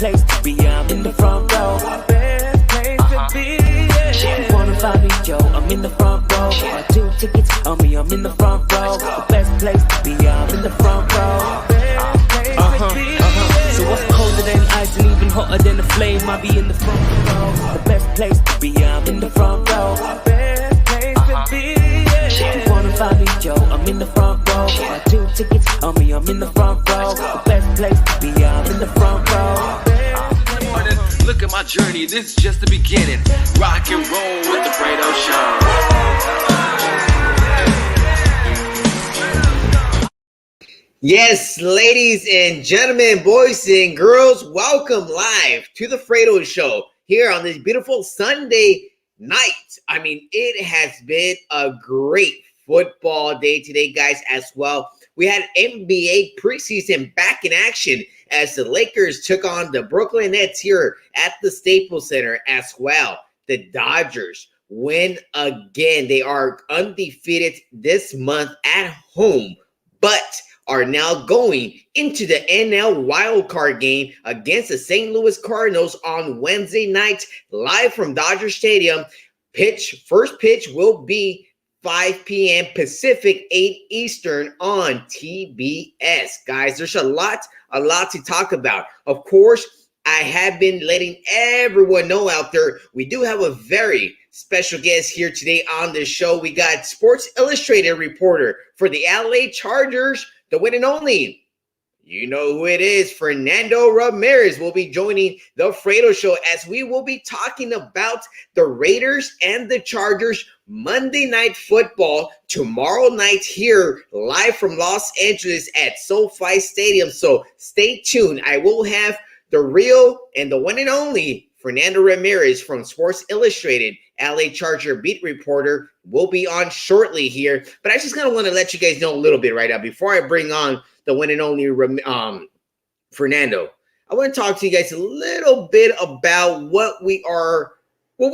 place to be, I'm in the front row. The best place to be, yeah. You wanna find me, yo, I'm in the front row. My 2 tickets on me, I'm in the front row. The best place to be, I'm in the front row. So what's colder than ice and even hotter than a flame? I be in the front row. The best place to be, I'm in the front row. The best place to be, yeah. You wanna find me, yo, I'm in the front row. My 2 tickets on me, I'm in the front row. The best place to be, I'm in the front row. Look at my journey, this is just the beginning. Rock and roll with the Fredo Show. Yes, ladies and gentlemen, boys and girls, welcome live to the Fredo Show here on this beautiful Sunday night. I mean, it has been a great football day today, guys, as well. We had NBA preseason back in action as the Lakers took on the Brooklyn Nets here at the Staples Center as well. The Dodgers win again. They are undefeated this month at home, but are now going into the NL wildcard game against the St. Louis Cardinals on Wednesday night, live from Dodger Stadium. First pitch will be 5 p.m. Pacific, 8 Eastern on TBS. Guys, there's a lot to talk about. Of course, I have been letting everyone know out there, we do have a very special guest here today on the show. We got Sports Illustrated reporter for the LA Chargers, the one and only, you know who it is, Fernando Ramirez will be joining the Fredo Show as we will be talking about the Raiders and the Chargers Monday Night Football tomorrow night here live from Los Angeles at SoFi Stadium. So stay tuned. I will have the real and the one and only Fernando Ramirez from Sports Illustrated, LA Charger beat reporter, will be on shortly here. But I just kind of want to let you guys know a little bit right now before I bring on the one and only Fernando. I want to talk to you guys a little bit about what we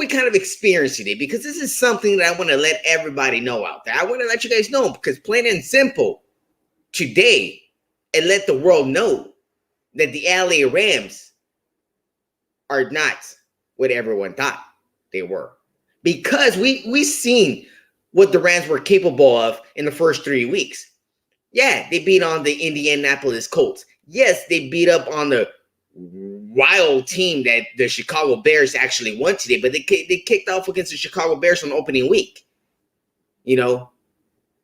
kind of experienced today, because this is something that I want to let everybody know out there. I want to let you guys know, because plain and simple, today, and let the world know that the LA Rams are not what everyone thought they were. Because we seen what the Rams were capable of in the first 3 weeks. Yeah, they beat on the Indianapolis Colts. Yes, they beat up on the wild team that the Chicago Bears actually won today, but they kicked off against the Chicago Bears on opening week. You know,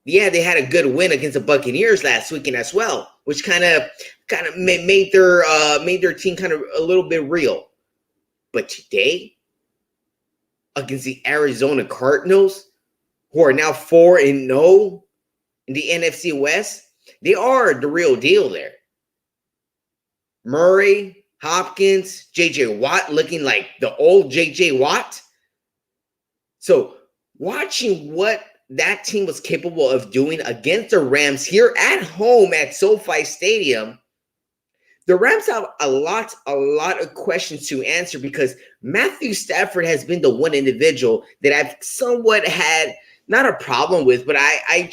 yeah, they had a good win against the Buccaneers last weekend as well, which kind of made their team kind of a little bit real. But today, against the Arizona Cardinals, who are now 4-0 in the NFC West, they are the real deal there. Murray, Hopkins, J.J. Watt looking like the old J.J. Watt. So watching what that team was capable of doing against the Rams here at home at SoFi Stadium, the Rams have a lot of questions to answer, because Matthew Stafford has been the one individual that I've somewhat had not a problem with, but I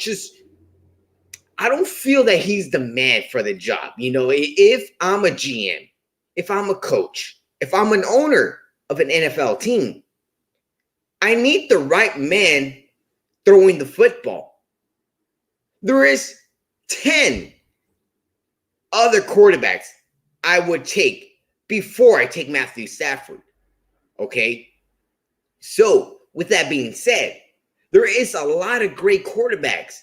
don't feel that he's the man for the job. You know, if I'm a GM, if I'm a coach, if I'm an owner of an NFL team, I need the right man throwing the football. There is 10 other quarterbacks I would take before I take Matthew Stafford. Okay? So, with that being said, there is a lot of great quarterbacks.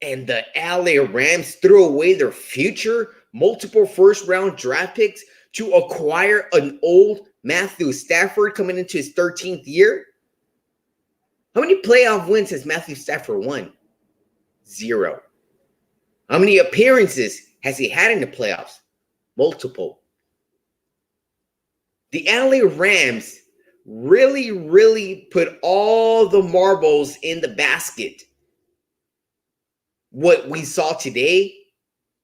And the LA Rams threw away their future, multiple first-round draft picks to acquire an old Matthew Stafford coming into his 13th year. How many playoff wins has Matthew Stafford won? 0. How many appearances has he had in the playoffs? Multiple. The LA Rams really put all the marbles in the basket. What we saw today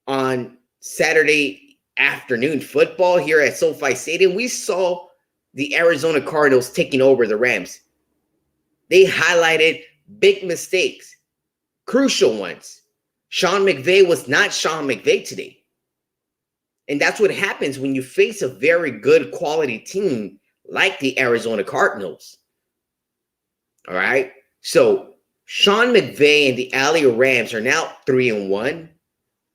on Saturday afternoon football here at SoFi Stadium, we saw the Arizona Cardinals taking over the Rams. They highlighted big mistakes, crucial ones. Sean McVay was not Sean McVay today. And that's what happens when you face a very good quality team like the Arizona Cardinals. All right. So Sean McVay and the LA Rams are now 3-1,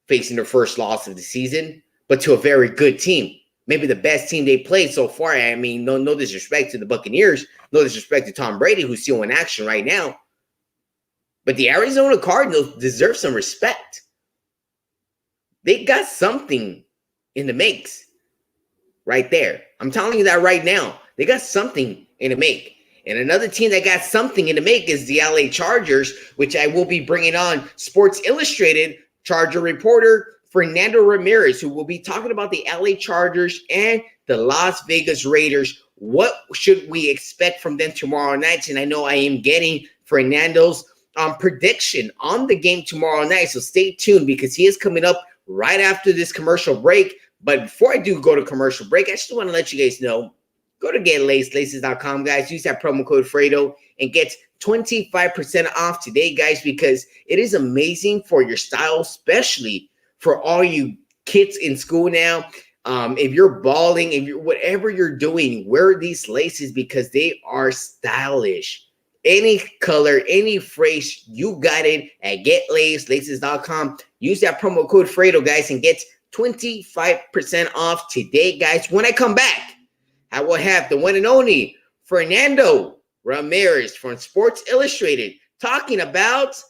facing their first loss of the season, but to a very good team. Maybe the best team they played so far. I mean, no disrespect to the Buccaneers, no disrespect to Tom Brady, who's still in action right now. But the Arizona Cardinals deserve some respect. They got something in the makes right there. I'm telling you that right now. They got something in the make. And another team that got something in the make is the LA Chargers, which I will be bringing on Sports Illustrated Charger reporter Fernando Ramirez, who will be talking about the LA Chargers and the Las Vegas Raiders. What should we expect from them tomorrow night? And I know I am getting Fernando's prediction on the game tomorrow night. So stay tuned because he is coming up right after this commercial break. But before I do go to commercial break, I just want to let you guys know, go to getlaces.com, guys. Use that promo code Fredo and get 25% off today, guys, because it is amazing for your style, especially for all you kids in school now. If you're balling, if you're whatever you're doing, wear these laces because they are stylish. Any color, any phrase, you got it at getlaces.com. Use that promo code Fredo, guys, and get 25% off today, guys. When I come back, I will have the one and only Fernando Ramirez from Sports Illustrated talking about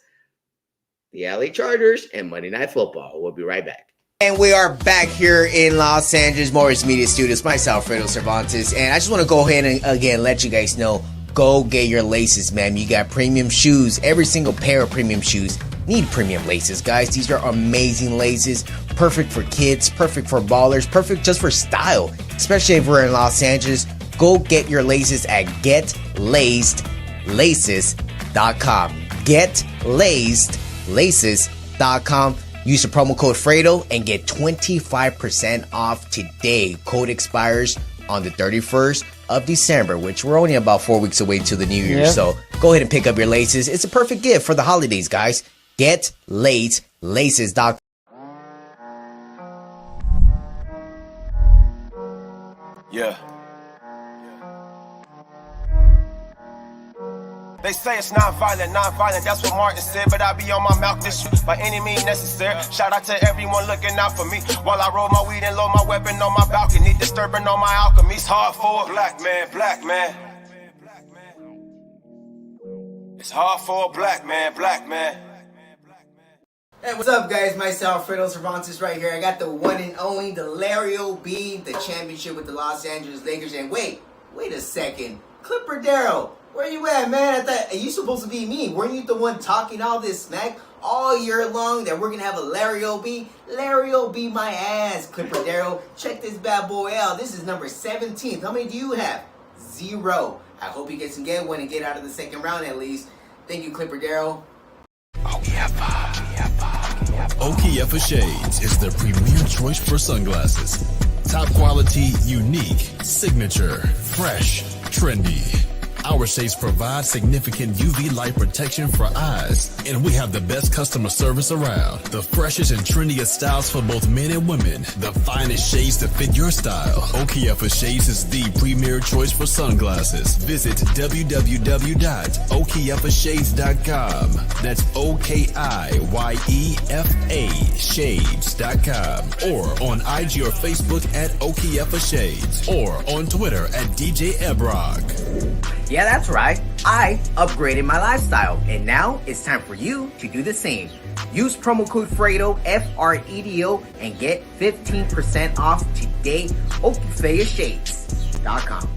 the LA Chargers and Monday Night Football. We'll be right back. And we are back here in Los Angeles Morris Media Studios. Myself, Fredo Cervantes. And I just want to go ahead and, again, let you guys know, go get your laces, man. You got premium shoes. Every single pair of premium shoes need premium laces, guys. These are amazing laces. Perfect for kids, perfect for ballers, perfect just for style. Especially if we're in Los Angeles. Go get your laces at GetLacedLaces.com. GetLacedLaces.com. Use the promo code Fredo and get 25% off today. Code expires on the 31st of December, which we're only about 4 weeks away to the new year. So go ahead and pick up your laces. It's a perfect gift for the holidays, guys. GetLacedLaces.com. Yeah. They say it's non-violent, that's what Martin said, but I be on my mouth this shit by any means necessary. Shout out to everyone looking out for me while I roll my weed and load my weapon on my balcony, disturbing on my alchemy. It's hard for a black man. It's hard for a black man. Hey, what's up, guys? Myself, Fredo Cervantes, right here. I got the one and only, the LaMelo Ball, the championship with the Los Angeles Lakers. And wait a second. Clipper Darryl, where you at, man? I thought you supposed to be me. Weren't you the one talking all this smack all year long that we're going to have a LaMelo Ball? LaMelo Ball my ass, Clipper Darryl. Check this bad boy out. This is number 17. How many do you have? 0. I hope you get some get one and get out of the second round at least. Thank you, Clipper Darryl. Okiyefa Shades is the premier choice for sunglasses. Top quality, unique, signature, fresh, trendy. Our shades provide significant UV light protection for eyes, and we have the best customer service around. The freshest and trendiest styles for both men and women. The finest shades to fit your style. Okiyefa Shades is the premier choice for sunglasses. Visit www.okiyefashades.com. That's OKIYEFA Shades.com. Or on IG or Facebook at Okiyefa Shades. Or on Twitter at DJ Ebrog. Yeah, that's right. I upgraded my lifestyle, and now it's time for you to do the same. Use promo code Fredo, Fredo, and get 15% off today. Okiyefashades.com.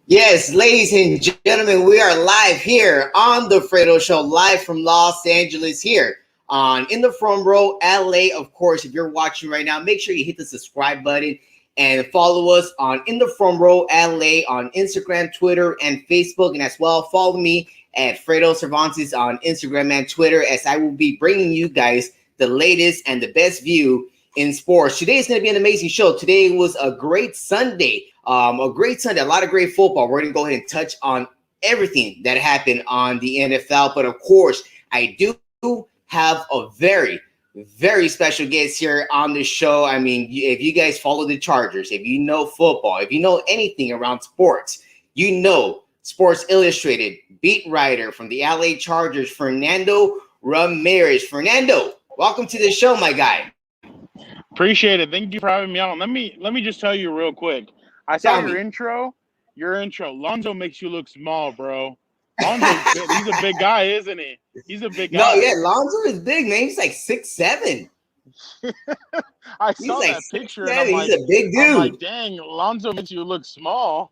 Yes, ladies and gentlemen, we are live here on the Fredo Show, live from Los Angeles here on In the Front Row, LA. Of course, if you're watching right now, make sure you hit the subscribe button and follow us on In the Front Row LA on Instagram, Twitter, and Facebook. And as well, follow me at Fredo Cervantes on Instagram and Twitter, as I will be bringing you guys the latest and the best view in sports. Today is going to be an amazing show. Today was a great Sunday. A lot of great football. We're going to go ahead and touch on everything that happened on the NFL. But of course, I do have a very very special guest here on the show. I mean, if you guys follow the Chargers, if you know football, if you know anything around sports, you know Sports Illustrated beat writer from the LA Chargers, Fernando Ramirez. Fernando, welcome to the show, my guy. Appreciate it. Thank you for having me on. Let me just tell you real quick. I saw Tell your me. intro. Your intro. Lonzo makes you look small, bro. He's a big guy, isn't he? He's a big guy. No, yeah, Lonzo is big, man. He's like 6'7". I He's saw like that picture 6'7". and I'm like, He's a big dude. I'm like, dang, Lonzo makes you look small.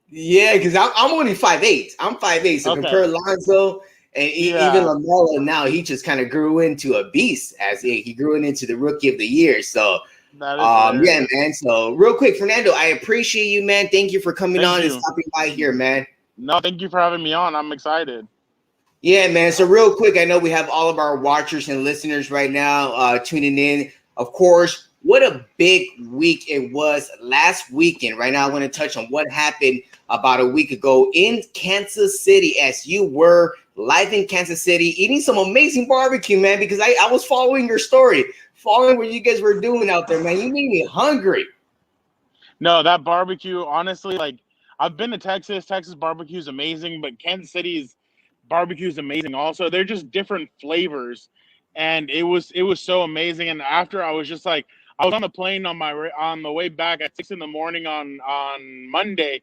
Yeah, because I'm only 5'8". I'm 5'8". So Okay. compare Lonzo and Yeah. even LaMelo now, he just kind of grew into a beast as he grew into the rookie of the year. So That is yeah, man. So real quick, Fernando, I appreciate you, man. Thank you for coming on and stopping by here, man. No, thank you for having me on. I'm excited. Yeah, man. So real quick, I know we have all of our watchers and listeners right now tuning in. Of course, what a big week it was last weekend. Right now, I want to touch on what happened about a week ago in Kansas City as you were live in Kansas City eating some amazing barbecue, man, because I was following your story, following what you guys were doing out there, man. You made me hungry. No, that barbecue, honestly, like I've been to Texas. Texas barbecue is amazing, but Kansas City's barbecue is amazing also. They're just different flavors, and it was so amazing. And after I was just like, I was on the plane on the way back at 6 a.m. on Monday,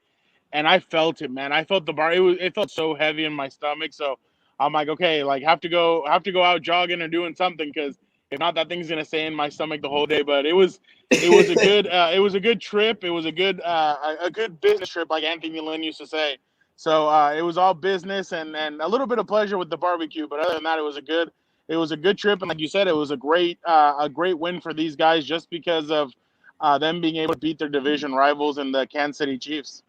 and I felt it, man. I felt it felt so heavy in my stomach. So I'm like, okay, like have to go out jogging or doing something, because if not, that thing's gonna stay in my stomach the whole day. But it was a good trip. It was a good business trip, like Anthony Lynn used to say. So it was all business and a little bit of pleasure with the barbecue. But other than that, it was a good trip. And like you said, it was a great win for these guys, just because of them being able to beat their division rivals and the Kansas City Chiefs.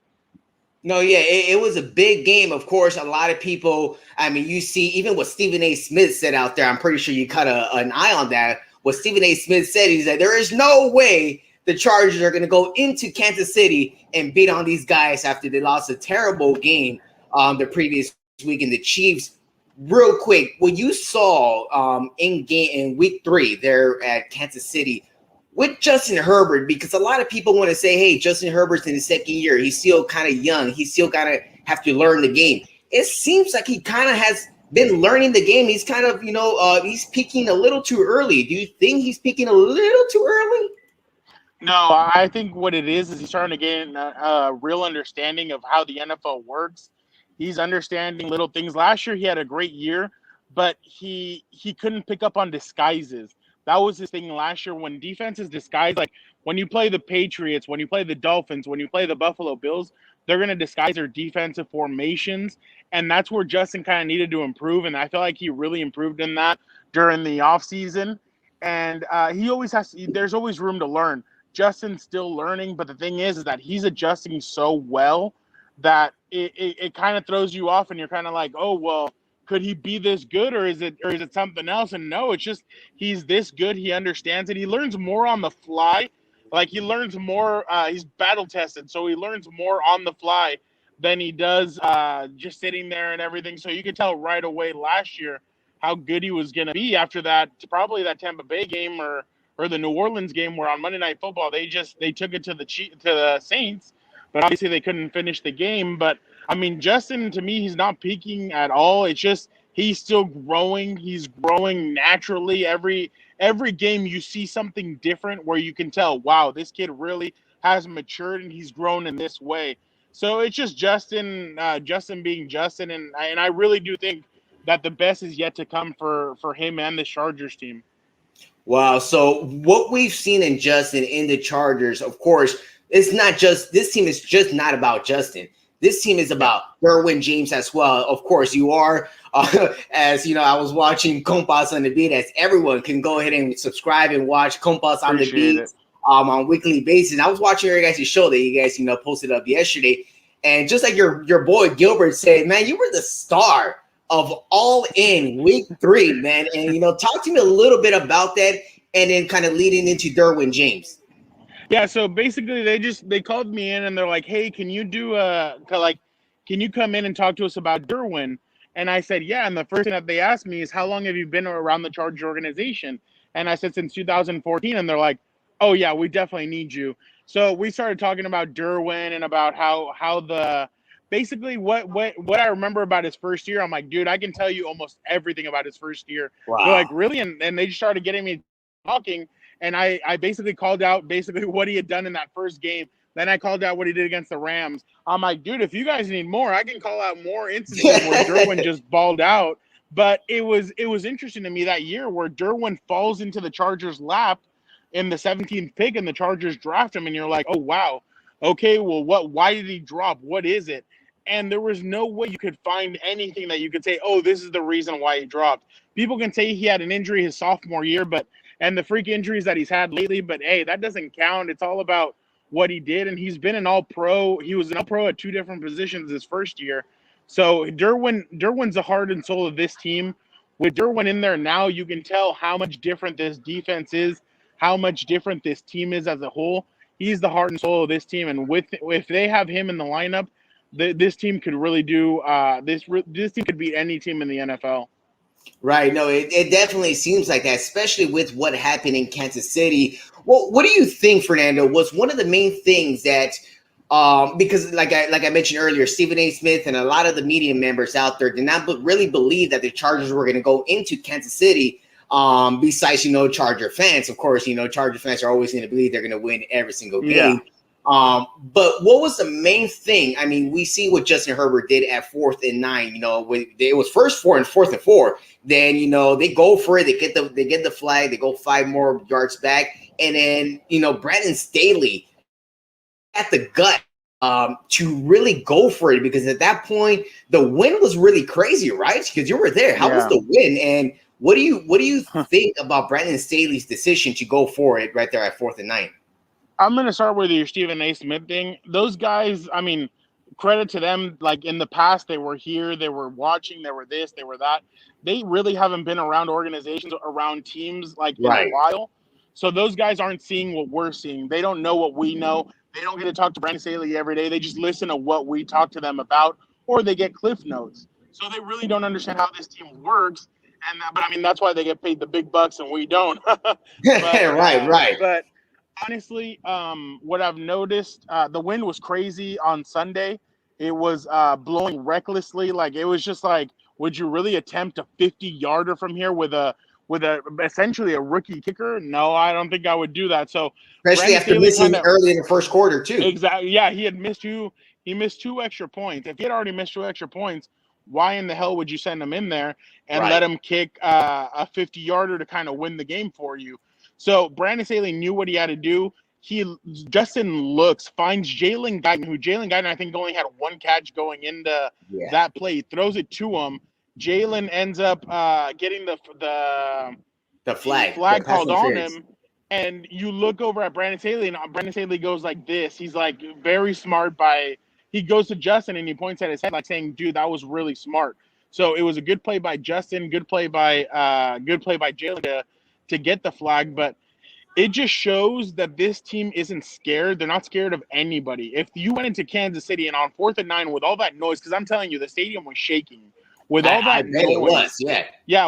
No, yeah, it was a big game. Of course, a lot of people, I mean, you see, even what Stephen A. Smith said out there, I'm pretty sure you caught an eye on that. What Stephen A. Smith said, he said, there is no way the Chargers are going to go into Kansas City and beat on these guys after they lost a terrible game the previous week. And the Chiefs, real quick, what you saw in week 3 there at Kansas City with Justin Herbert, because a lot of people want to say, hey, Justin Herbert's in his second year. He's still kind of young. He's still got to have to learn the game. It seems like he kind of has been learning the game. He's kind of, he's peaking a little too early. Do you think he's peaking a little too early? No, I think what it is he's starting to gain a real understanding of how the NFL works. He's understanding little things. Last year he had a great year, but he couldn't pick up on disguises. That was his thing last year, when defenses disguise, like when you play the Patriots, when you play the Dolphins, when you play the Buffalo Bills, they're going to disguise their defensive formations. And that's where Justin kind of needed to improve. And I feel like he really improved in that during the offseason. And there's always room to learn. Justin's still learning, but the thing is that he's adjusting so well that it kind of throws you off, and you're kind of like, oh, well, could he be this good, or is it something else? And no, it's just he's this good. He understands it. He learns more on the fly. Like he learns more. He's battle tested, so he learns more on the fly than he does just sitting there and everything. So you could tell right away last year how good he was going to be after that, probably that Tampa Bay game or the New Orleans game, where on Monday Night Football they took it to the Saints, but obviously they couldn't finish the game. But I mean, Justin, to me, he's not peaking at all. It's just he's still growing. He's growing naturally. Every game you see something different where you can tell, wow, this kid really has matured and he's grown in this way. So it's just Justin being Justin, and I really do think that the best is yet to come for him and the Chargers team. Wow. So what we've seen in Justin in the Chargers, of course, it's not just, this team is just not about Justin. This team is about Derwin James as well. Of course, you are, as you know, I was watching Compas on the Beat, as everyone can go ahead and subscribe and watch Compas on the Beat on a weekly basis. I was watching your guys' show that you guys, posted up yesterday. And just like your boy Gilbert said, man, you were the star of All In week 3, man. And, talk to me a little bit about that, and then kind of leading into Derwin James. Yeah, so basically they called me in and they're like, hey, can you come in and talk to us about Derwin? And I said, yeah. And the first thing that they asked me is, how long have you been around the Chargers organization? And I said, since 2014. And they're like, oh, yeah, we definitely need you. So we started talking about Derwin and about how the basically what I remember about his first year. I'm like, dude, I can tell you almost everything about his first year. They're Wow. like, really? And they just started getting me talking. And I basically called out basically what he had done in that first game. Then I called out what he did against the Rams. I'm like, dude, if you guys need more, I can call out more instances where Derwin just balled out. But it was interesting to me that year where Derwin falls into the Chargers' lap in the 17th pick and the Chargers draft him, and you're like, oh wow, okay, well, why did he drop? What is it? And there was no way you could find anything that you could say, oh, this is the reason why he dropped. People can say he had an injury his sophomore year, and the freak injuries that he's had lately, but hey, that doesn't count. It's all about what he did, and he's been an all-pro. He was an all-pro at 2 different positions his first year. So Derwin's the heart and soul of this team. With Derwin in there now, you can tell how much different this defense is, how much different this team is as a whole. He's the heart and soul of this team, and if they have him in the lineup, this team could really do. This team could beat any team in the NFL. Right. No, it definitely seems like that, especially with what happened in Kansas City. Well, what do you think, Fernando, was one of the main things that because like I mentioned earlier, Stephen A. Smith and a lot of the media members out there did not really believe that the Chargers were going to go into Kansas City. Besides, Charger fans, of course, Charger fans are always going to believe they're going to win every single game. Yeah. But what was the main thing? I mean, we see what Justin Herbert did at 4th and 9. It was first 4 and 4th and 4. Then they go for it. They get the flag. They go 5 more yards back, and then Brandon Staley at the gut to really go for it, because at that point the win was really crazy, right? Because you were there. How was the win? And what do you think about Brandon Staley's decision to go for it right there at 4th and 9? I'm going to start with your Stephen A. Smith thing. Those guys, I mean, credit to them. Like in the past, they were here, they were watching, they were this, they were that. They really haven't been around organizations, around teams in a while. So those guys aren't seeing what we're seeing. They don't know what we know. They don't get to talk to Brandon Staley every day. They just listen to what we talk to them about, or they get cliff notes. So they really don't understand how this team works. But I mean, that's why they get paid the big bucks and we don't. Right. But honestly, what I've noticed, the wind was crazy on Sunday. It was blowing recklessly. Like, it was just like, would you really attempt a 50-yarder from here with essentially a rookie kicker? No, I don't think I would do that. So especially after missing early in the first quarter too. Exactly. Yeah, he missed 2 extra points. If he had already missed 2 extra points, why in the hell would you send him in there and let him kick a 50-yarder to kind of win the game for you? So Brandon Staley knew what he had to do. Justin finds Jalen Guyton, I think only had 1 catch going into that play, throws it to him. Jalen ends up getting the flag called on him. And you look over at Brandon Staley, and Brandon Staley goes like this. He's like very smart he goes to Justin and he points at his head like saying, dude, that was really smart. So it was a good play by Justin, good play by Jalen to get the flag. But it just shows that this team isn't scared. They're not scared of anybody. If you went into Kansas City and on 4th and 9 with all that noise, because I'm telling you, the stadium was shaking. With all that noise,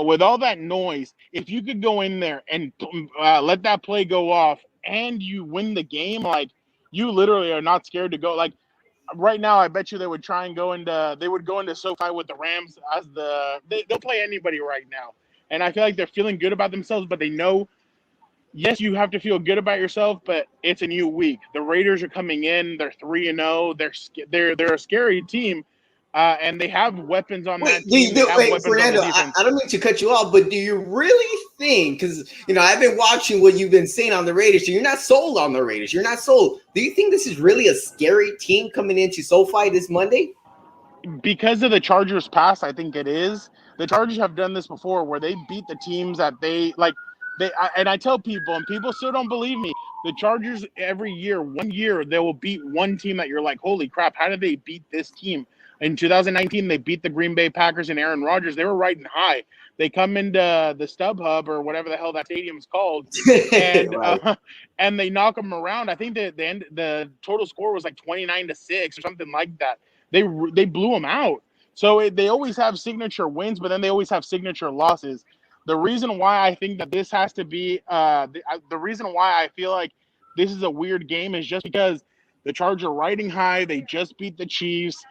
with all that noise, if you could go in there and let that play go off and you win the game, like, you literally are not scared to go. Like, right now, I bet you they would go into SoFi with the Rams as they'll play anybody right now. And I feel like they're feeling good about themselves, but they know, yes, you have to feel good about yourself, but it's a new week. The Raiders are coming in. They're 3-0. They're a scary team. And they have weapons on that team. Fernando, I don't mean to cut you off, but do you really think, because, I've been watching what you've been saying on the Raiders, so you're not sold on the Raiders. You're not sold. Do you think this is really a scary team coming into SoFi this Monday? Because of the Chargers' past, I think it is. The Chargers have done this before where they beat the teams that and I tell people, and people still don't believe me, the Chargers every year, 1 year, they will beat one team that you're like, holy crap, how did they beat this team? In 2019, they beat the Green Bay Packers and Aaron Rodgers. They were riding high. They come into the StubHub or whatever the hell that stadium's called, and and they knock them around. I think the total score was like 29-6 or something like that. They blew them out. So they always have signature wins, but then they always have signature losses. The reason why I think that this has to be the reason why I feel like this is a weird game is just because the Chargers are riding high. They just beat the Chiefs.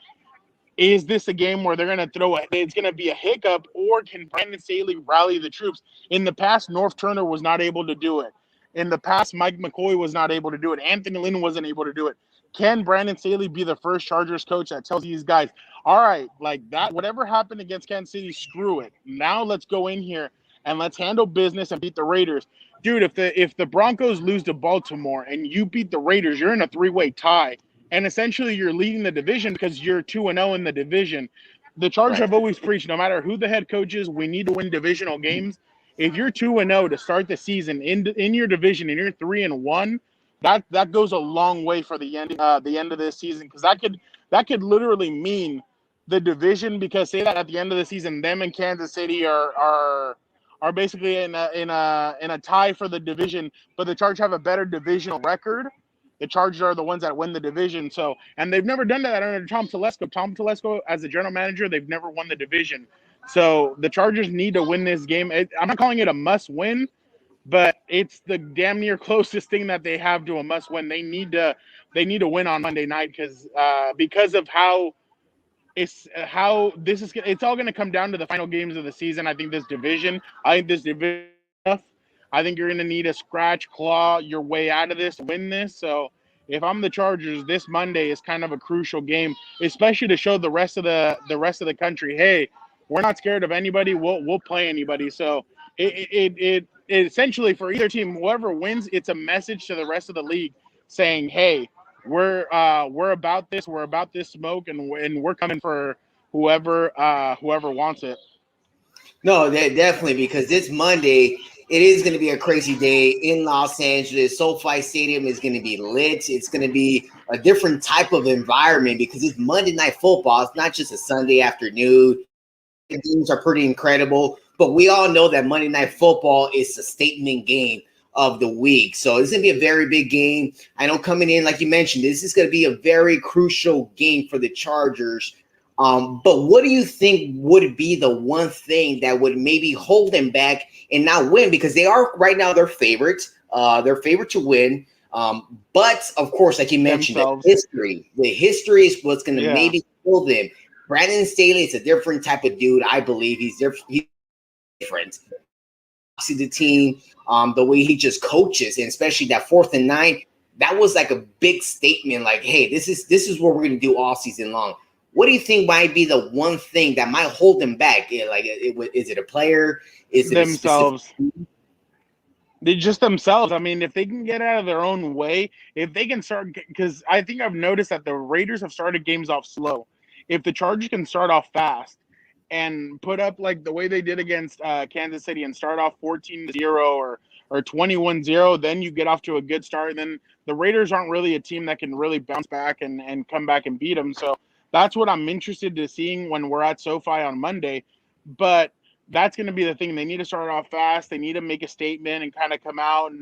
Is this a game where they're going to throw it? It's going to be a hiccup, or can Brandon Staley rally the troops? In the past, North Turner was not able to do it. In the past, Mike McCoy was not able to do it. Anthony Lynn wasn't able to do it. Can Brandon Staley be the first Chargers coach that tells these guys, all right, like that, whatever happened against Kansas City, screw it. Now let's go in here and let's handle business and beat the Raiders. Dude, if the Broncos lose to Baltimore and you beat the Raiders, you're in a three-way tie. And essentially you're leading the division because you're 2-0 in the division. The Chargers have always preached, no matter who the head coach is, we need to win divisional games. If you're 2-0 to start the season in your division and you're 3-1, that goes a long way for the end of this season, because that could literally mean the division, because say that at the end of the season, them and Kansas City are basically in a tie for the division, but the Chargers have a better divisional record. The Chargers are the ones that win the division. So, and they've never done that under Tom Telesco. Tom Telesco, as the general manager, they've never won the division. So the Chargers need to win this game. I'm not calling it a must-win, but it's the damn near closest thing that they have to a must-win. They need to win on Monday night because of how it's all going to come down to the final games of the season. I think this division I think you're going to need to claw your way out of this, win this. So if I'm the Chargers, this Monday is kind of a crucial game, especially to show the rest of the country, hey, we're not scared of anybody. We'll play anybody. So it essentially, for either team, whoever wins, it's a message to the rest of the league saying, hey, we're about this. We're about this smoke, and we're coming for whoever wants it. No, definitely, because this Monday, it is going to be a crazy day in Los Angeles. SoFi Stadium is going to be lit. It's going to be a different type of environment because it's Monday Night Football. It's not just a Sunday afternoon. The games are pretty incredible, but we all know that Monday Night Football is a statement game of the week. So it's going to be a very big game. I know coming in, like you mentioned, this is going to be a very crucial game for the Chargers. But what do you think would be the one thing that would maybe hold them back and not win? Because they are right now their favorites. They're favorite to win. But of course, like you mentioned, the history is what's going to maybe kill them. Brandon Staley is a different type of dude. I believe he's different. See the team, the way he just coaches, and especially that 4th and 9, that was like a big statement. Like, hey, this is what we're going to do all season long. What do you think might be the one thing that might hold them back? Like, is it a player? Is it themselves? They just themselves. I mean, if they can get out of their own way, if they can start, because I think I've noticed that the Raiders have started games off slow. If the Chargers can start off fast and put up like the way they did against Kansas City and start off 14-0 or 21-0, then you get off to a good start. And then the Raiders aren't really a team that can really bounce back and come back and beat them. So that's what I'm interested to seeing when we're at SoFi on Monday. But that's going to be the thing. They need to start off fast. They need to make a statement and kind of come out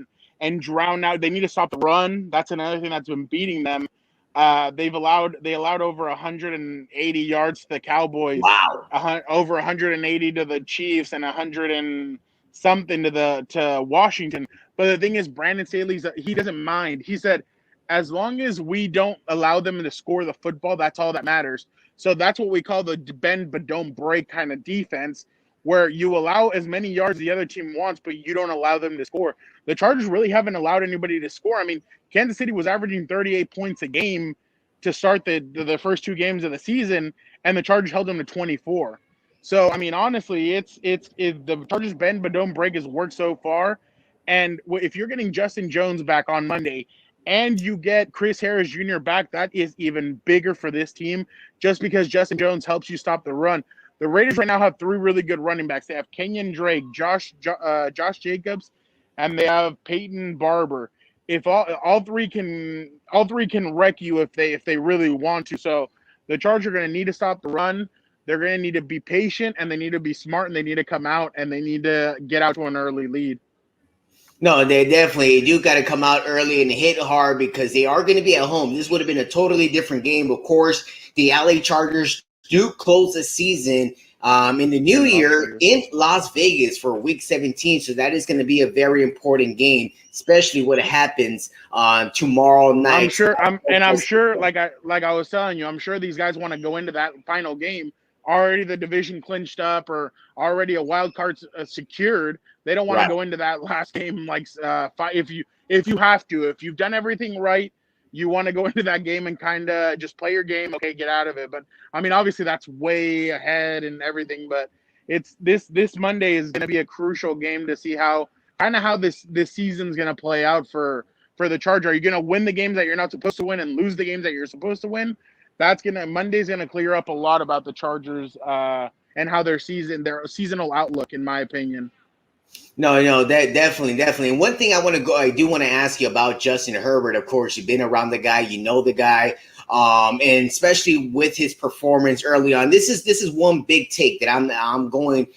and drown out. They need to stop the run. That's another thing that's been beating them. They allowed over 180 yards to the Cowboys. Wow. Over 180 to the Chiefs and 100 and something to Washington. But the thing is, Brandon Staley, he doesn't mind. He said, as long as we don't allow them to score the football, that's all that matters. So that's what we call the bend but don't break kind of defense, where you allow as many yards the other team wants, but you don't allow them to score. The Chargers really haven't allowed anybody to score. I mean, Kansas City was averaging 38 points a game to start the first 2 games of the season, and the Chargers held them to 24. So, I mean, honestly, it's the Chargers bend but don't break has worked so far. And if you're getting Justin Jones back on Monday and you get Chris Harris Jr. back, that is even bigger for this team, just because Justin Jones helps you stop the run. The Raiders right now have 3 really good running backs. They have Kenyon Drake, Josh Jacobs, and they have Peyton Barber. If all three can wreck you if they really want to. So the Chargers are going to need to stop the run. They're going to need to be patient, and they need to be smart, and they need to come out, and they need to get out to an early lead. No, they definitely do got to come out early and hit hard because they are going to be at home. This would have been a totally different game. Of course, the LA Chargers do close the season in the new year in Las Vegas for Week 17. So that is going to be a very important game, especially what happens tomorrow night. I'm sure, like I was telling you, I'm sure these guys want to go into that final game already the division clinched up or already a wild card secured. They don't want to go into that last game like if you have to. If you've done everything right, you want to go into that game and kind of just play your game. Okay, get out of it. But I mean, obviously that's way ahead and everything. But it's this Monday is going to be a crucial game to see how this season's going to play out for the Chargers. Are you going to win the games that you're not supposed to win and lose the games that you're supposed to win? Monday's going to clear up a lot about the Chargers and how their seasonal outlook, in my opinion. No, that definitely. And one thing I do want to ask you about Justin Herbert. Of course, you've been around the guy, you know the guy, and especially with his performance early on. This is one big take that I'm going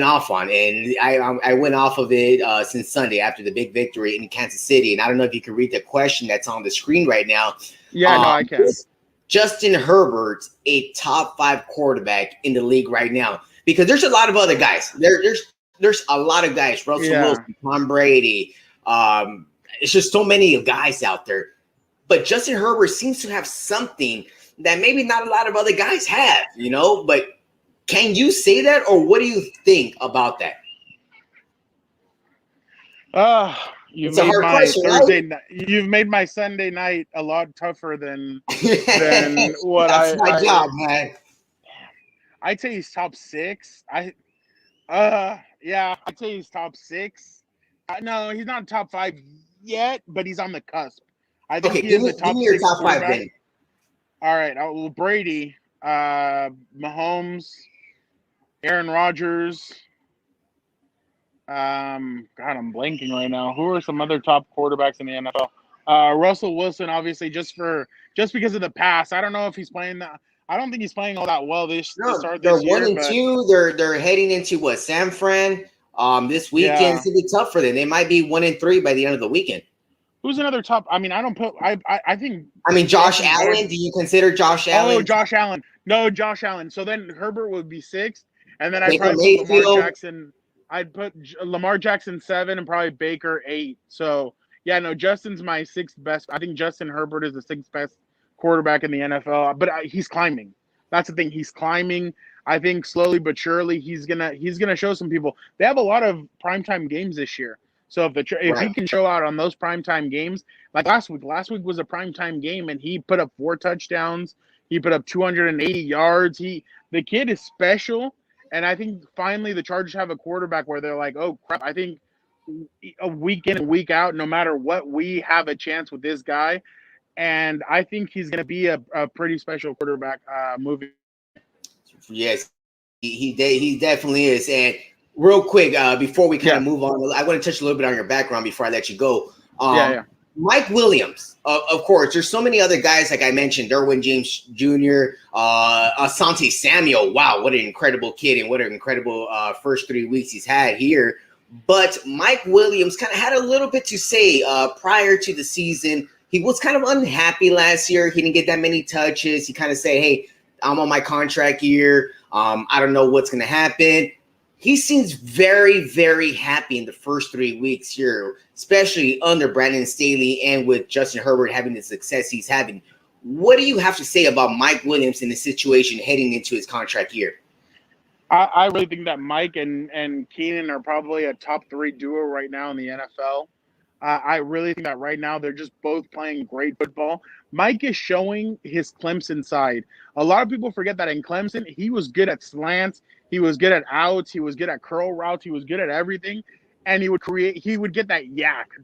off on, and I went off of it since Sunday after the big victory in Kansas City. And I don't know if you can read the question that's on the screen right now. Yeah, no, I can. Justin Herbert a top 5 quarterback in the league right now? Because there's a lot of other guys. There's a lot of guys. Russell Wilson, Tom Brady. It's just so many guys out there. But Justin Herbert seems to have something that maybe not a lot of other guys have, But can you say that, or what do you think about that? You've made my Thursday night. You've made my Sunday night a lot tougher than what That's my job, man. I'd say he's top 6. I'd say he's top 6. No, he's not top 5 yet, but he's on the cusp. I think he is the top 6 top 5 then. All right, well, Brady, Mahomes, Aaron Rodgers. God, I'm blanking right now. Who are some other top quarterbacks in the NFL? Russell Wilson, obviously, just because of the past. I don't know if he's playing that. I don't think he's playing all that well to start this year. They're 1-2. They're heading into San Fran. This weekend it's gonna be tough for them. They might be 1-3 by the end of the weekend. Who's another top? I mean, I think. I mean, Josh Allen. Do you consider Josh Allen? Oh, Josh Allen. No, Josh Allen. So then Herbert would be 6, and then I'd probably put Lamar Jackson. I'd put Lamar Jackson 7 and probably Baker 8. So yeah, no, Justin's my 6th best. I think Justin Herbert is the 6th best quarterback in the NFL, but he's climbing. That's the thing. He's climbing. I think slowly but surely he's gonna show some people. They have a lot of primetime games this year. So if he can show out on those primetime games, like last week was a primetime game and he put up 4 touchdowns. He put up 280 yards. The kid is special. And I think finally the Chargers have a quarterback where they're like, oh, crap, I think a week in and week out, no matter what, we have a chance with this guy. And I think he's going to be a pretty special quarterback moving. Yes, he definitely is. And real quick, before we kind of move on, I want to touch a little bit on your background before I let you go. Mike Williams, of course, there's so many other guys, like I mentioned, Derwin James Jr., Asante Samuel. Wow, what an incredible kid and what an incredible first 3 weeks he's had here. But Mike Williams kind of had a little bit to say prior to the season. He was kind of unhappy last year. He didn't get that many touches. He kind of said, hey, I'm on my contract year. I don't know what's going to happen. He seems very, very happy in the first 3 weeks here, especially under Brandon Staley and with Justin Herbert having the success he's having. What do you have to say about Mike Williams in the situation heading into his contract year? I really think that Mike and Keenan are probably a top 3 duo right now in the NFL. I really think that right now they're just both playing great football. Mike is showing his Clemson side. A lot of people forget that in Clemson, he was good at slants. He was good at outs. He was good at curl routes. He was good at everything. And he would get that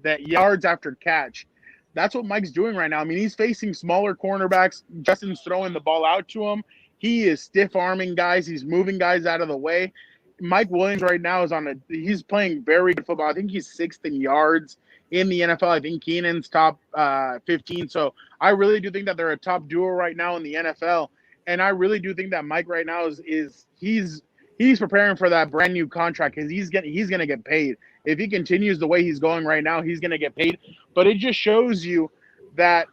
that yards after catch. That's what Mike's doing right now. I mean, he's facing smaller cornerbacks. Justin's throwing the ball out to him. He is stiff-arming guys. He's moving guys out of the way. Mike Williams right now he's playing very good football. I think he's 6th in yards in the NFL. I think Keenan's top 15. So I really do think that they're a top duo right now in the NFL. And I really do think that Mike right now he's preparing for that brand new contract because he's gonna get paid. If he continues the way he's going right now, he's gonna get paid. But it just shows you that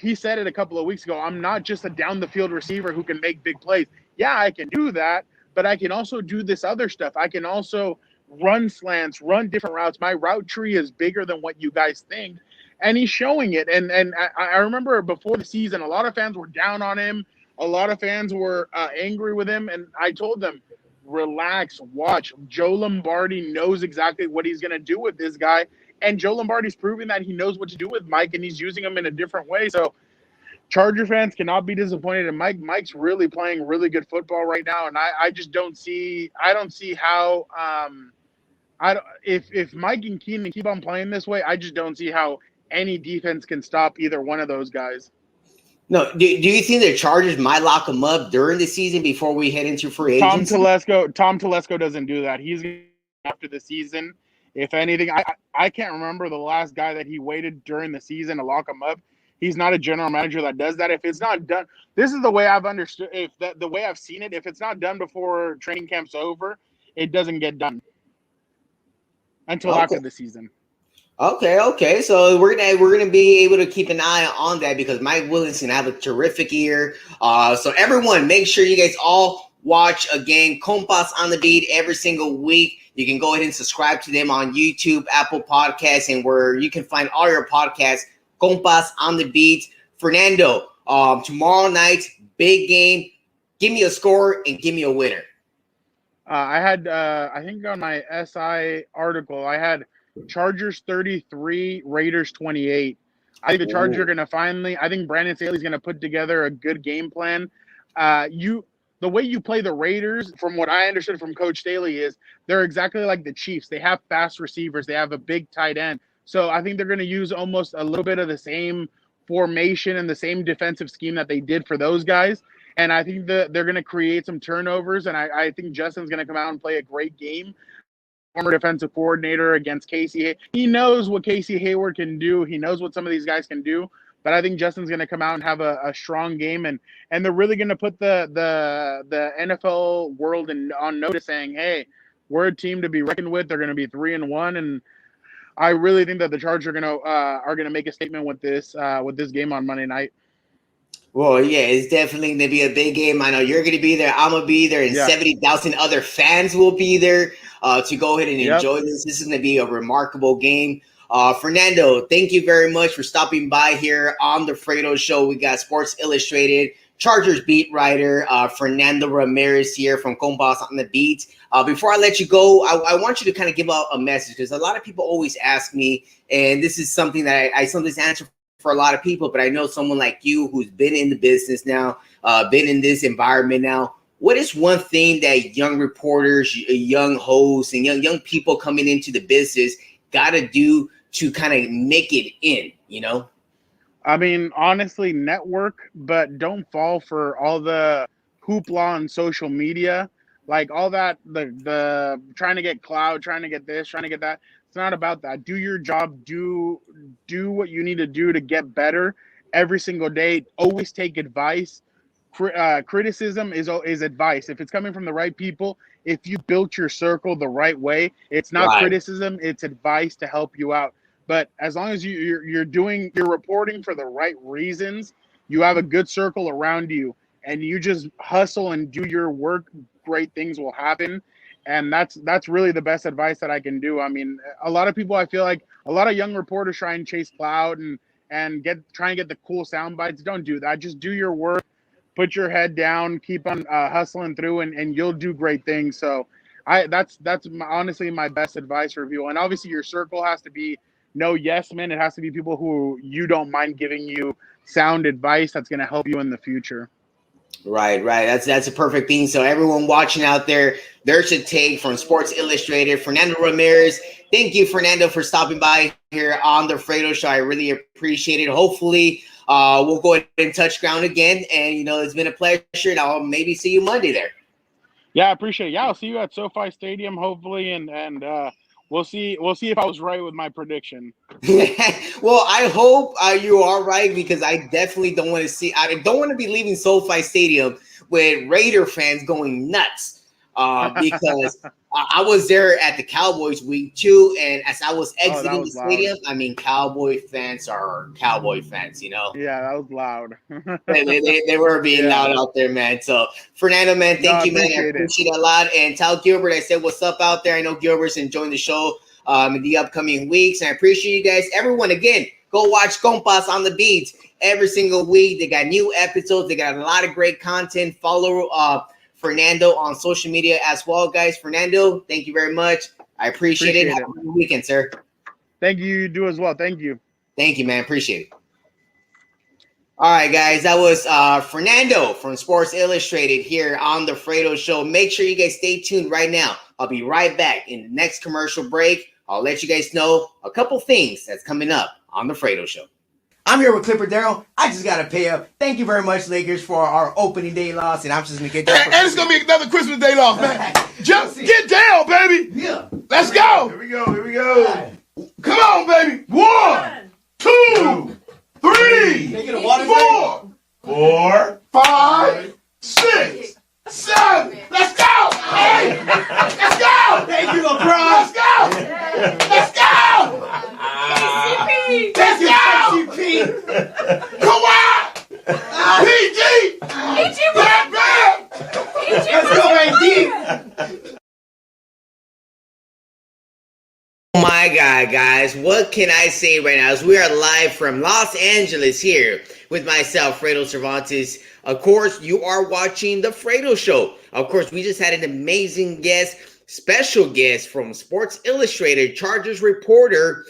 he said it a couple of weeks ago. I'm not just a down the field receiver who can make big plays. Yeah, I can do that, but I can also do this other stuff. I can also run slants, run different routes. My route tree is bigger than what you guys think. And he's showing it. And I remember before the season, a lot of fans were down on him. A lot of fans were angry with him. And I told them, relax, watch. Joe Lombardi knows exactly what he's going to do with this guy. And Joe Lombardi's proving that he knows what to do with Mike, and he's using him in a different way. So Charger fans cannot be disappointed in Mike. Mike's really playing really good football right now. And I just don't see how if Mike and Keenan keep on playing this way, I just don't see how any defense can stop either one of those guys. No, do you think the Chargers might lock him up during the season before we head into free agency? Tom Telesco doesn't do that. He's after the season. If anything, I can't remember the last guy that he waited during the season to lock him up. He's not a general manager that does that. If it's not done, this is the way I've understood. The way I've seen it, if it's not done before training camp's over, it doesn't get done until after the season. Okay. So we're gonna be able to keep an eye on that because Mike Williams can have a terrific year. So everyone, make sure you guys all watch again Compas on the Beat every single week. You can go ahead and subscribe to them on YouTube, Apple Podcasts, and where you can find all your podcasts. Compas on the Beat. Fernando, tomorrow night, big game. Give me a score and give me a winner. I had, I think on my SI article, I had Chargers 33, Raiders 28. I think the Chargers are going to I think Brandon Staley's going to put together a good game plan. The way you play the Raiders, from what I understood from Coach Staley, is they're exactly like the Chiefs. They have fast receivers. They have a big tight end. So I think they're going to use almost a little bit of the same formation and the same defensive scheme that they did for those guys. And I think that they're going to create some turnovers. And I think Justin's going to come out and play a great game. Former defensive coordinator against Casey. He knows what Casey Hayward can do. He knows what some of these guys can do. But I think Justin's going to come out and have a strong game, and they're really going to put the NFL world on notice, saying, "Hey, we're a team to be reckoned with." They're going to be 3-1, and I really think that the Chargers are going to make a statement with this game on Monday night. Well, yeah, it's definitely going to be a big game. I know you're going to be there. I'm going to be there, and 70,000 other fans will be there to go ahead and enjoy this. This is going to be a remarkable game. Fernando, thank you very much for stopping by here on the Fredo Show. We got Sports Illustrated Chargers beat writer Fernando Ramirez here from Compas on the Beat. Before I let you go, I want you to kind of give out a message because a lot of people always ask me, and this is something that I sometimes answer for a lot of people, but I know someone like you who's been in the business now, been in this environment now. What is one thing that young reporters, young hosts, and young people coming into the business got to do to kind of make it in, you know? I mean, honestly, network, but don't fall for all the hoopla on social media. Like all that, the trying to get clout, trying to get this, trying to get that. It's not about that. Do your job. Do what you need to do to get better every single day. Always take advice. Criticism is advice. If it's coming from the right people, if you built your circle the right way, it's not criticism, it's advice to help you out. But as long as you're reporting for the right reasons, you have a good circle around you, and you just hustle and do your work, great things will happen. And that's really the best advice that I can do. I mean, a lot of people, I feel like a lot of young reporters try and chase clout and try and get the cool sound bites. Don't do that. Just do your work, put your head down, keep on hustling through, and you'll do great things. So that's honestly my best advice for people. And obviously your circle has to be no yes men. It has to be people who you don't mind giving you sound advice that's going to help you in the future. Right. That's a perfect thing. So everyone watching out there, there's a take from Sports Illustrated, Fernando Ramirez. Thank you, Fernando, for stopping by here on the Fredo Show. I really appreciate it. Hopefully, we'll go ahead and touch ground again. And, it's been a pleasure. And I'll maybe see you Monday there. Yeah, I appreciate it. Yeah, I'll see you at SoFi Stadium, hopefully. And we'll see if I was right with my prediction. Well, I hope you are right, because I definitely don't want to be leaving SoFi Stadium with Raider fans going nuts because I was there at the Cowboys week 2, and as I was exiting was the stadium, I mean, Cowboy fans are Cowboy fans, Yeah, that was loud. they were being loud out there, man. So, Fernando, man, thank you, man. I appreciate it a lot. And tell Gilbert I said what's up out there. I know Gilbert's enjoying the show in the upcoming weeks. And I appreciate you guys. Everyone, again, go watch Compas on the Beats every single week. They got new episodes. They got a lot of great content. Follow Fernando on social media as well, guys. Fernando, thank you very much. I appreciate it. Have a good weekend, sir. Thank you. You do as well. Thank you. Thank you, man. Appreciate it. All right, guys. That was Fernando from Sports Illustrated here on the Fredo Show. Make sure you guys stay tuned right now. I'll be right back in the next commercial break. I'll let you guys know a couple things that's coming up on the Fredo Show. I'm here with Clipper Darrell. I just got to pay up. Thank you very much, Lakers, for our opening day loss, and I'm just going to get that. And it's going to be another Christmas day loss, man. Just get down, baby. Yeah. Let's go. Here we go. Right. Come on, baby. 1, 2, 3, 4, 4, 5, 6, 7. Let's go. Hey, let's go. Thank you, LeBron. Let's go. Let's go. Let's go. KCP. Come on. PG. Bam. Let's go, AD. Oh my God, guys, what can I say right now? As we are live from Los Angeles here with myself, Fredo Cervantes. Of course, you are watching The Fredo Show. Of course, we just had an amazing guest, special guest from Sports Illustrated, Chargers reporter,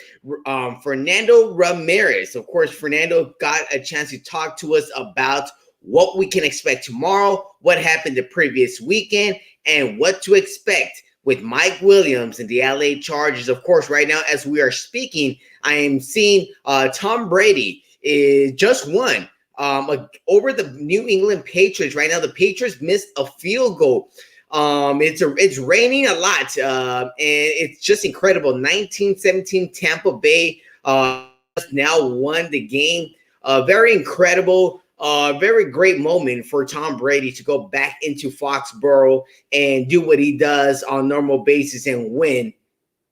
Fernando Ramirez. Of course, Fernando got a chance to talk to us about what we can expect tomorrow, what happened the previous weekend, and what to expect with Mike Williams and the LA Chargers. Of course, right now, as we are speaking, I am seeing Tom Brady is just won over the New England Patriots. Right now, the Patriots missed a field goal. It's raining a lot, and it's just incredible. 19-17 Tampa Bay now won the game. Very incredible. Very great moment for Tom Brady to go back into Foxborough and do what he does on normal basis and win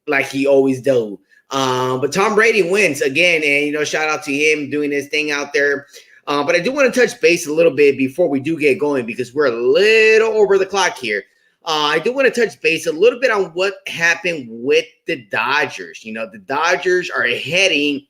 like he always does. But Tom Brady wins again, and shout out to him doing his thing out there. But I do want to touch base a little bit before we do get going because we're a little over the clock here. I do want to touch base a little bit on what happened with the Dodgers. The Dodgers are heading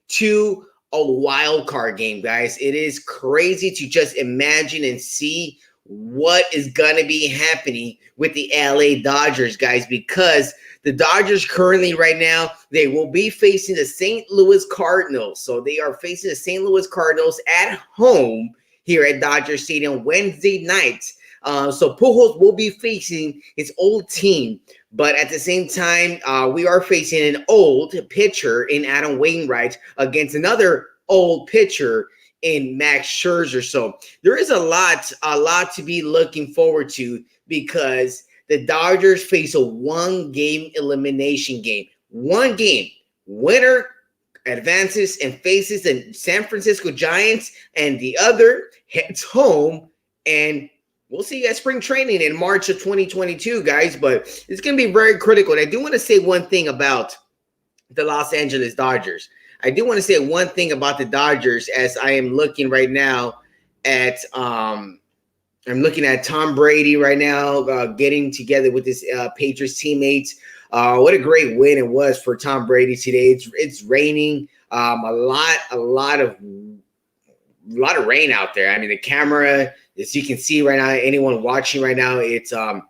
to a wild card game, guys. It is crazy to just imagine and see what is going to be happening with the LA Dodgers, guys, because the Dodgers currently right now, they will be facing the St. Louis Cardinals. So they are facing the St. Louis Cardinals at home here at Dodger Stadium Wednesday night. So Pujols will be facing his old team. But at the same time, we are facing an old pitcher in Adam Wainwright against another old pitcher in Max Scherzer. So there is a lot to be looking forward to because the Dodgers face a one-game elimination game. One game. Winner advances and faces the San Francisco Giants, and the other heads home, and we'll see you at spring training in March of 2022, guys, but it's going to be very critical. And I do want to say one thing about the Los Angeles Dodgers. I do want to say one thing about the Dodgers as I am looking right now at I'm looking at Tom Brady right now getting together with his Patriots teammates. What a great win it was for Tom Brady today. It's raining a lot of rain out there. I mean, the camera, as you can see right now, anyone watching right now, it's a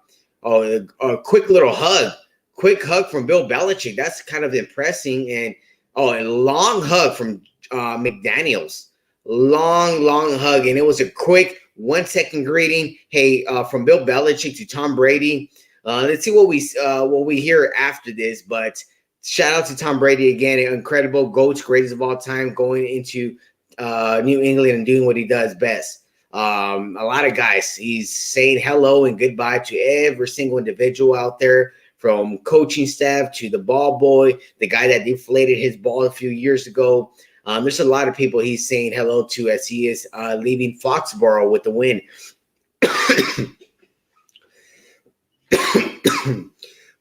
quick little quick hug from Bill Belichick. That's kind of impressing. And a long hug from McDaniels. Long hug. And it was a quick 1 second greeting. Hey, from Bill Belichick to Tom Brady. Let's see what we hear after this. But shout out to Tom Brady again. An incredible GOAT, greatest of all time, going into New England and doing what he does best. A lot of guys, he's saying hello and goodbye to every single individual out there, from coaching staff to the ball boy, the guy that deflated his ball a few years ago. There's a lot of people he's saying hello to as he is leaving Foxborough with the win.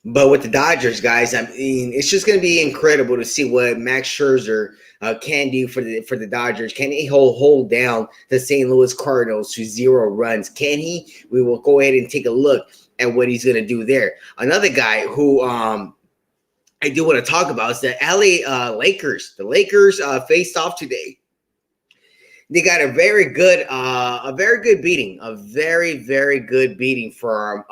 But with the Dodgers, guys, I mean, it's just going to be incredible to see what Max Scherzer can do for the Dodgers. Can he hold down the St. Louis Cardinals to 0 runs? Can he? We will go ahead and take a look at what he's going to do there. Another guy who I do want to talk about is the LA Lakers. The Lakers faced off today. They got a very good beating, a very, very good beating for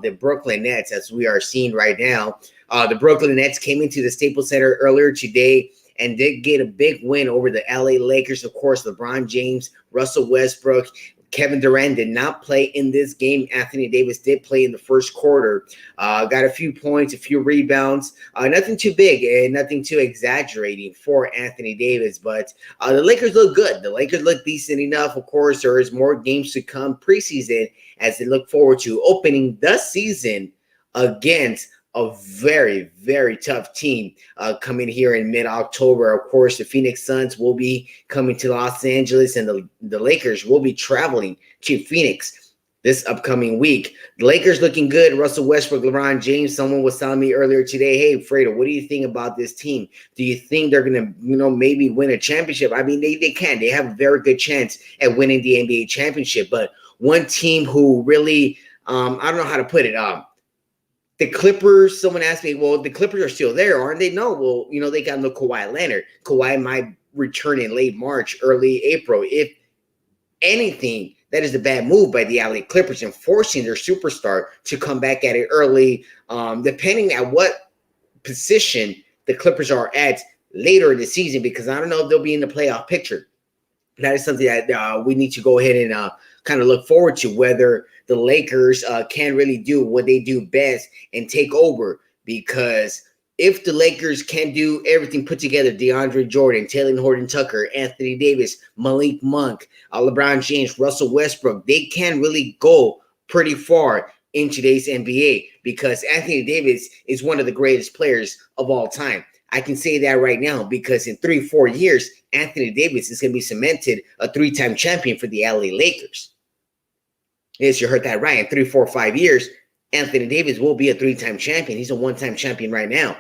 the Brooklyn Nets, as we are seeing right now. The Brooklyn Nets came into the Staples Center earlier today and did get a big win over the LA Lakers. Of course, LeBron James, Russell Westbrook, Kevin Durant did not play in this game. Anthony Davis did play in the first quarter. Got a few points, a few rebounds. Nothing too big and nothing too exaggerating for Anthony Davis. But the Lakers look good. The Lakers look decent enough. Of course, there is more games to come preseason as they look forward to opening the season against a very, very tough team coming here in mid-October. Of course, the Phoenix Suns will be coming to Los Angeles, and the Lakers will be traveling to Phoenix this upcoming week. The Lakers looking good. Russell Westbrook, LeBron James. Someone was telling me earlier today, hey, Fredo, what do you think about this team? Do you think they're going to, maybe win a championship? I mean, they can. They have a very good chance at winning the NBA championship. But one team who really, I don't know how to put it, the Clippers, someone asked me, well, the Clippers are still there, aren't they? No. Well, they got no Kawhi Leonard. Kawhi might return in late March, early April. If anything, that is a bad move by the LA Clippers and forcing their superstar to come back at it early, depending at what position the Clippers are at later in the season, because I don't know if they'll be in the playoff picture. That is something that we need to go ahead and kind of look forward to, whether the Lakers can really do what they do best and take over. Because if the Lakers can do everything put together, DeAndre Jordan, Taylor Horton-Tucker, Anthony Davis, Malik Monk, LeBron James, Russell Westbrook, they can really go pretty far in today's NBA, because Anthony Davis is one of the greatest players of all time. I can say that right now, because in 3-4 years, Anthony Davis is going to be cemented a 3-time champion for the LA Lakers. Yes, you heard that right. In 3, 4, 5 years, Anthony Davis will be a 3-time champion. He's a 1-time champion right now.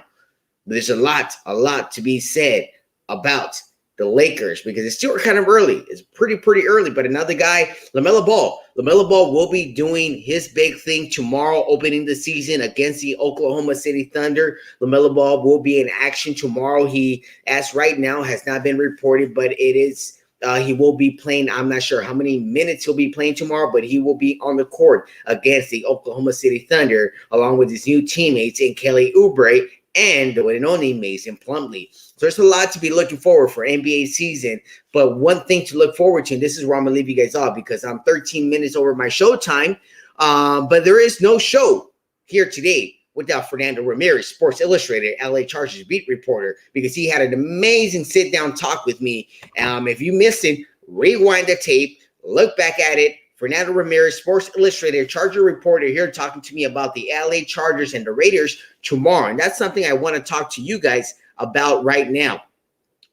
But there's a lot to be said about the Lakers, because it's still kind of early. It's pretty early. But another guy, LaMelo Ball. LaMelo Ball will be doing his big thing tomorrow, opening the season against the Oklahoma City Thunder. LaMelo Ball will be in action tomorrow. He, as right now, has not been reported, but it is he will be playing. I'm not sure how many minutes he'll be playing tomorrow, but he will be on the court against the Oklahoma City Thunder, along with his new teammates in Kelly Oubre and the one and only Mason Plumlee. So there's a lot to be looking forward for NBA season. But one thing to look forward to, and this is where I'm going to leave you guys off, because I'm 13 minutes over my show time. But there is no show here today without Fernando Ramirez, Sports Illustrated, LA Chargers beat reporter, because he had an amazing sit-down talk with me. If you missed it, rewind the tape, look back at it. Fernando Ramirez, Sports Illustrated, Charger reporter, here talking to me about the LA Chargers and the Raiders tomorrow. And that's something I want to talk to you guys about right now,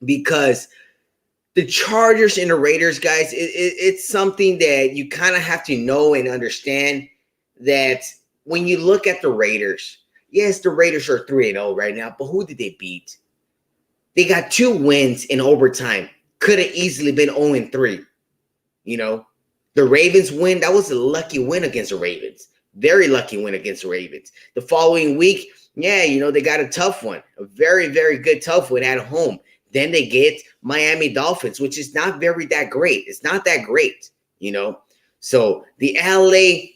because the Chargers and the Raiders, guys, it's something that you kind of have to know and understand, that when you look at the Raiders, yes, the Raiders are 3-0 right now, but who did they beat? They got 2 wins in overtime. Could have easily been 0-3. The Ravens win, that was a lucky win against the Ravens. Very lucky win against the Ravens. The following week, they got a tough one. A very, very good tough one at home. Then they get Miami Dolphins, which is not that great. It's not that great, So the LA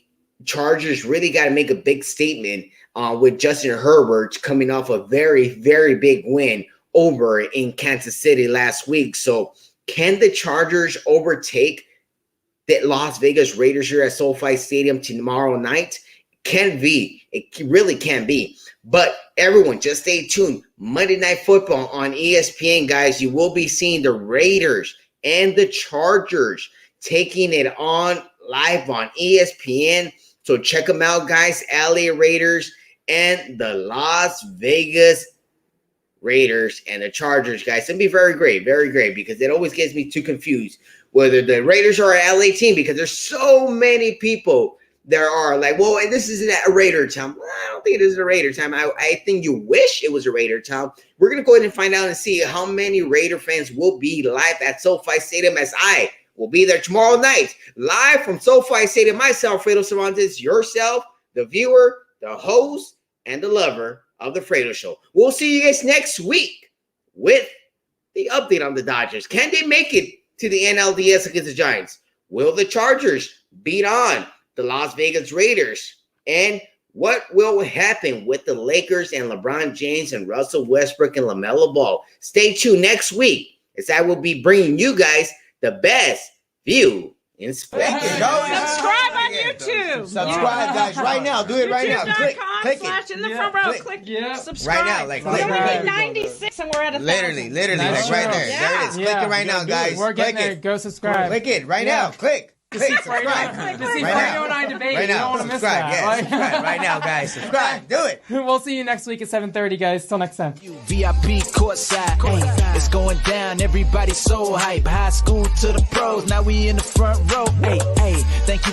Chargers really got to make a big statement with Justin Herbert coming off a very, very big win over in Kansas City last week. So can the Chargers overtake the Las Vegas Raiders here at SoFi Stadium tomorrow night? Can be. It really can be. But everyone, just stay tuned. Monday Night Football on ESPN, guys. You will be seeing the Raiders and the Chargers taking it on live on ESPN. So check them out, guys. LA Raiders and the Las Vegas Raiders and the Chargers, guys. It'll be very great, because it always gets me too confused whether the Raiders are an LA team, because there's so many people there are like, well, and this isn't a Raider town. Well, I don't think it is a Raider town. I think you wish it was a Raider town. We're going to go ahead and find out and see how many Raider fans will be live at SoFi Stadium, as I will be there tomorrow night, live from SoFi Stadium. Myself, Fredo Cervantes, yourself, the viewer, the host, and the lover of the Fredo Show. We'll see you guys next week with the update on the Dodgers. Can they make it to the NLDS against the Giants? Will the Chargers beat on the Las Vegas Raiders? And what will happen with the Lakers and LeBron James and Russell Westbrook and LaMelo Ball? Stay tuned next week, as I will be bringing you guys the best view in sports. Subscribe on YouTube. Subscribe, guys, right now. Do it right now. Click YouTube.com/ in the front row. Click subscribe. Right now, like, we only need 96 and we're at 1,000. Literally, like right there. Yeah. There it is. Click it right now, guys. We're getting Click there. it. Go subscribe. Click it right now. Click. Subscribe. To see Right Fredo now. and I debate. Right You don't now. want to miss Subscribe. that. Yeah, subscribe right now, guys. Subscribe. Do it. We'll see you next week at 7:30, guys. Till next time. VIP courtside. It's going down. Everybody's so hype. High school to the pros. Now we in the front row.